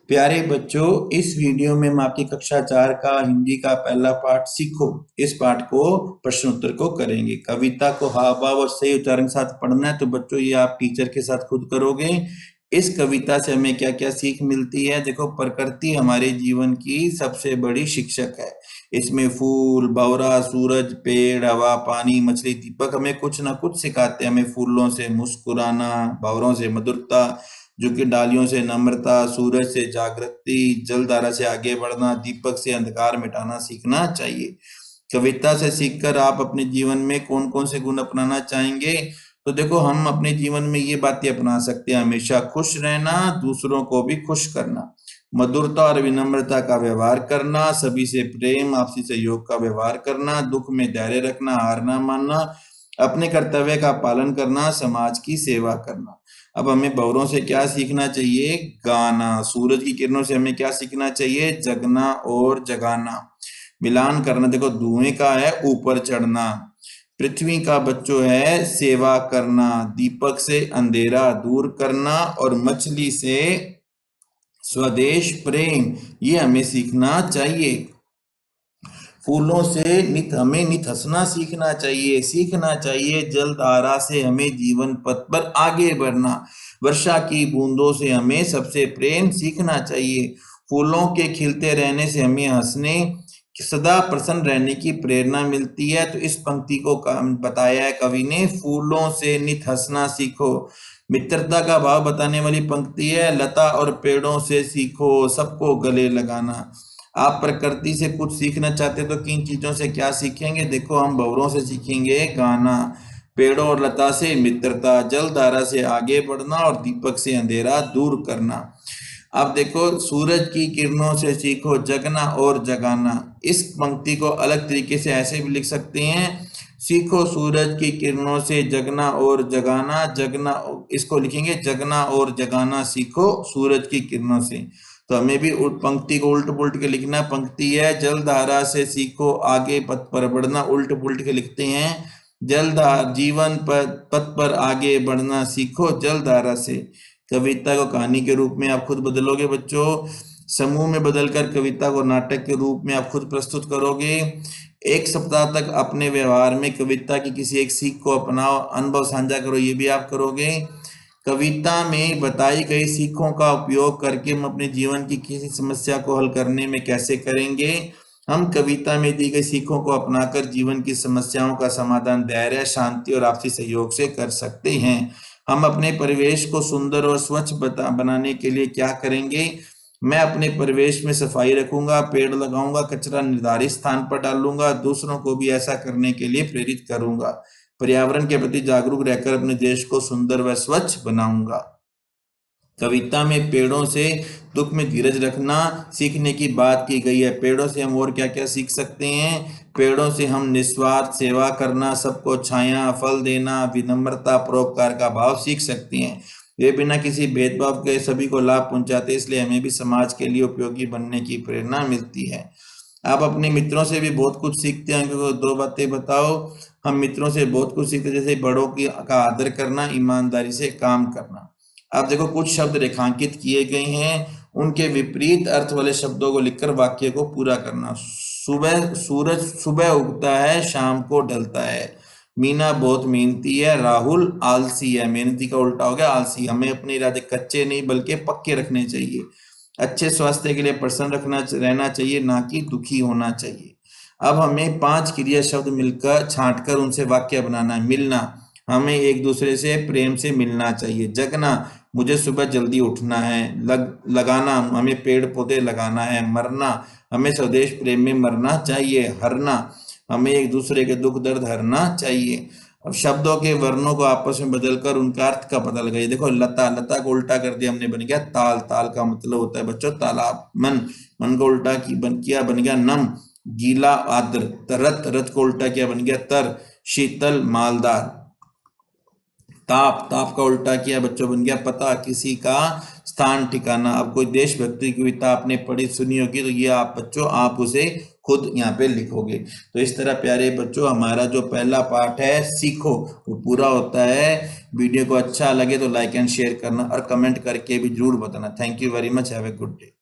प्यारे बच्चों, इस वीडियो में हम आपकी कक्षा 4 का हिंदी का पहला पाठ सीखो इस पाठ को प्रश्न उत्तर को करेंगे। कविता को हाव भाव और सही उच्चारण के साथ पढ़ना है। तो बच्चों, ये आप टीचर के साथ खुद करोगे। इस कविता से हमें क्या क्या सीख मिलती है? देखो, प्रकृति हमारे जीवन की सबसे बड़ी शिक्षक है। इसमें फूल, भंवरा, सूरज, पेड़, हवा, पानी, मछली, दीपक हमें कुछ ना कुछ सिखाते हैं। हमें फूलों से मुस्कुराना, भंवरों से मधुरता, जो कि डालियों से नम्रता, सूरज से जागृति, जलधारा से आगे बढ़ना, दीपक से अंधकार मिटाना सीखना चाहिए। कविता से सीखकर आप अपने जीवन में कौन कौन से गुण अपनाना चाहेंगे? तो देखो, हम अपने जीवन में ये बातें अपना सकते हैं। हमेशा खुश रहना, दूसरों को भी खुश करना, मधुरता और विनम्रता का व्यवहार करना, सभी से प्रेम, आपसी सहयोग का व्यवहार करना, दुख में धैर्य रखना, हार ना मानना, अपने कर्तव्य का पालन करना, समाज की सेवा करना। अब हमें भंवरों से क्या सीखना चाहिए? गाना। सूरज की किरणों से हमें क्या सीखना चाहिए? जगना और जगाना। मिलान करना, देखो धुएं का है ऊपर चढ़ना। पृथ्वी का बच्चों है सेवा करना। दीपक से अंधेरा दूर करना और मछली से स्वदेश प्रेम, ये हमें सीखना चाहिए। फूलों से हमें नित हंसना सीखना चाहिए। जलधारा से हमें जीवन पथ पर आगे बढ़ना। वर्षा की बूंदों से हमें सबसे प्रेम सीखना चाहिए। फूलों के खिलते रहने से हमें हंसने, सदा प्रसन्न रहने की प्रेरणा मिलती है। तो इस पंक्ति को बताया है कवि ने, फूलों से नित हंसना सीखो। मित्रता का भाव बताने वाली पंक्ति है, लता और पेड़ों से सीखो सबको गले लगाना। आप प्रकृति से कुछ सीखना चाहते हो तो किन चीजों से क्या सीखेंगे? देखो, हम भंवरों से सीखेंगे गाना, पेड़ों और लता से मित्रता, जलधारा से आगे बढ़ना और दीपक से अंधेरा दूर करना। अब देखो, सूरज की किरणों से सीखो जगना और जगाना। इस पंक्ति को अलग तरीके से ऐसे भी लिख सकते हैं, सीखो सूरज की किरणों से जगना और जगाना। जगना, इसको लिखेंगे जगना और जगाना सीखो सूरज की किरणों से। तो हमें भी पंक्ति को उल्ट पुल्ट के लिखना। पंक्ति है, जलधारा से सीखो आगे पथ पर बढ़ना, उल्ट पुल्ट के लिखते हैं, जलधारा जीवन पथ पर आगे बढ़ना सीखो जलधारा से। कविता को कहानी के रूप में आप खुद बदलोगे बच्चों। समूह में बदलकर कविता को नाटक के रूप में आप खुद प्रस्तुत करोगे। एक सप्ताह तक अपने व्यवहार में कविता की किसी एक सीख को अपनाओ, अनुभव साझा करो, ये भी आप करोगे। कविता में बताई गई सीखों का उपयोग करके हम अपने जीवन की किसी समस्या को हल करने में कैसे करेंगे? हम कविता में दी गई सीखों को अपनाकर जीवन की समस्याओं का समाधान धैर्य, शांति और आपसी सहयोग से कर सकते हैं। हम अपने परिवेश को सुंदर और स्वच्छ बनाने के लिए क्या करेंगे? मैं अपने परिवेश में सफाई रखूंगा, पेड़ लगाऊंगा, कचरा निर्धारित स्थान पर डालूंगा, दूसरों को भी ऐसा करने के लिए प्रेरित करूंगा। पर्यावरण के प्रति जागरूक रहकर अपने देश को सुंदर व स्वच्छ बनाऊंगा। कविता में पेड़ों से दुख में धीरज रखना सीखने की बात की गई है। पेड़ों से हम और क्या क्या सीख सकते हैं? पेड़ों से हम निस्वार्थ सेवा करना, सबको छाया, फल देना, विनम्रता, परोपकार का भाव सीख सकते हैं। वे बिना किसी भेदभाव के सभी को लाभ पहुंचाते, इसलिए हमें भी समाज के लिए उपयोगी बनने की प्रेरणा मिलती है। आप अपने मित्रों से भी बहुत कुछ सीखते हैं, क्योंकि दो बातें बताओ। हम मित्रों से बहुत कुछ सीखते हैं, जैसे बड़ों की का आदर करना, ईमानदारी से काम करना। आप देखो, कुछ शब्द रेखांकित किए गए हैं, उनके विपरीत अर्थ वाले शब्दों को लिखकर वाक्य को पूरा करना। सुबह सूरज सुबह उगता है, शाम को ढलता है। मीना बहुत मेहनती है, राहुल आलसी है। मेहनती का उल्टा हो गया आलसी। हमें अपने इरादे कच्चे नहीं बल्कि पक्के रखने चाहिए। अच्छे स्वास्थ्य के लिए प्रसन्न रहना चाहिए, ना कि दुखी होना चाहिए। अब हमें 5 क्रिया शब्द मिलकर छांटकर उनसे वाक्य बनाना है। मिलना, हमें एक दूसरे से प्रेम से मिलना चाहिए। जगना, मुझे सुबह जल्दी उठना है। लगाना, हमें पेड़ पौधे लगाना है। मरना, हमें स्वदेश प्रेम में मरना चाहिए। हरना, हमें एक दूसरे के दुख दर्द हरना चाहिए। अब शब्दों के वर्णों को आपस में बदलकर उनका अर्थ का पता लगाइए। देखो, लता, लता को उल्टा कर दिया हमने, बन गया ताल। ताल का मतलब होता है बच्चों तालाब। मन, मन को उल्टा किया, बन गया नम, गीला, आर्द्र। रत, रत को उल्टा किया, बन गया तर, शीतल, मालदार। ताप, ताप का उल्टा किया बच्चों, बन गया पता, किसी का स्थान ठिकाना। अब कोई देशभक्ति की कविता आपने पढ़ी सुनी होगी, तो ये आप बच्चों आप उसे खुद यहाँ पे लिखोगे। तो इस तरह प्यारे बच्चों हमारा जो पहला पार्ट है सीखो वो पूरा होता है। वीडियो को अच्छा लगे तो लाइक एंड शेयर करना और कमेंट करके भी जरूर बताना। Thank you very much, have a good day.